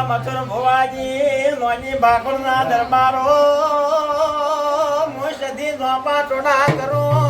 મથુર ભુવાજી મોની ભાકુરના દરબારો મુસદી ધોપા ટોડા કરું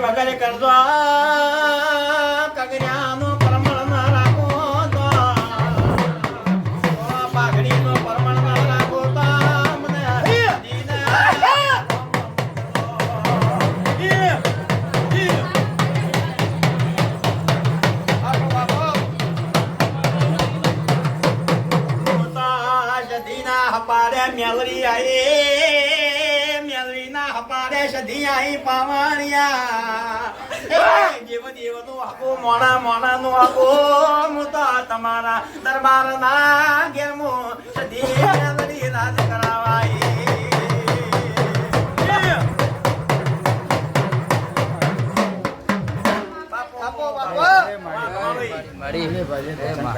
વગર કરજો કગર્યાનો પરમણ ના રાખો તો પાઘડીનો પરમણ ના રાખો તો મને હપાડે મેલરી આઈ મેલરી ના હપાડે સધી આઈ પાવણિયા દેવ દેવ નું આખો મોણા મોણા નું આખો મુતા તમારા દરબાર ના ઘેર મો સધી મેલરી રાજ કરાવાય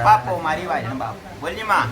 બાપો મારી વાત બાપ બોલજી માં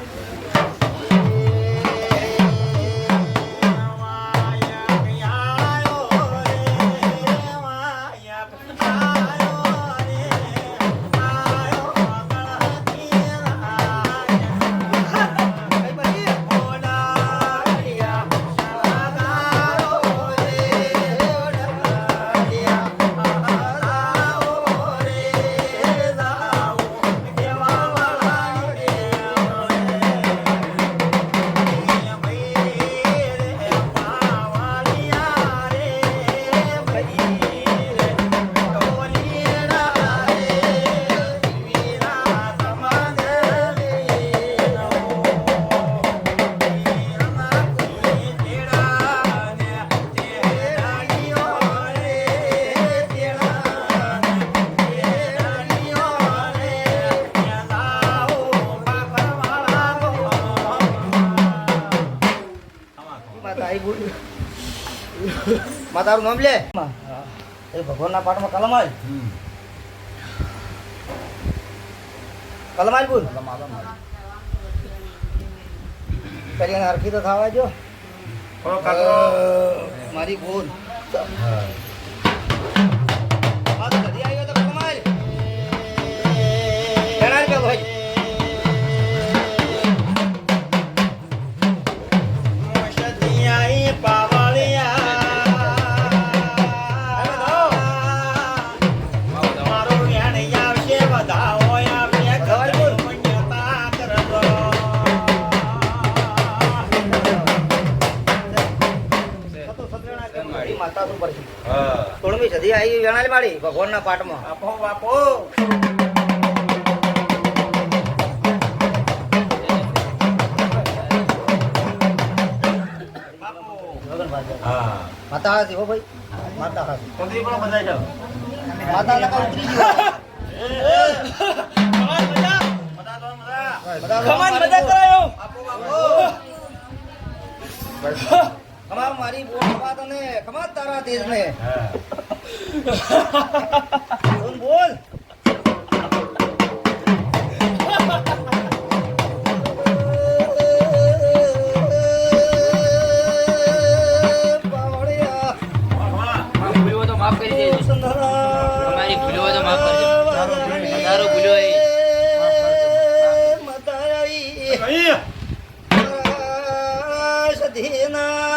તારું નામ લે એ ભગવાનના પાઠમાં કલમ આવી બોલ કરીને હરખી તો થવા જો મારી બોલ કદી આવ્યો તો કલમ આવી ભાઈ થોડી સદી આવી વેણાલી માડી ભગવાન ના પાઠમાં બાપો બાપો માતા હાથી હો ભાઈ માતા હાથી કોંદરી પણ બધાય જાવ માતા લગા ઉતરી ગયો ખમાન મજા કરાયો બાપો બાપો ખમાર મારી બોલ વાત ને ખમાર તારા તેજ ને બોલ સધીના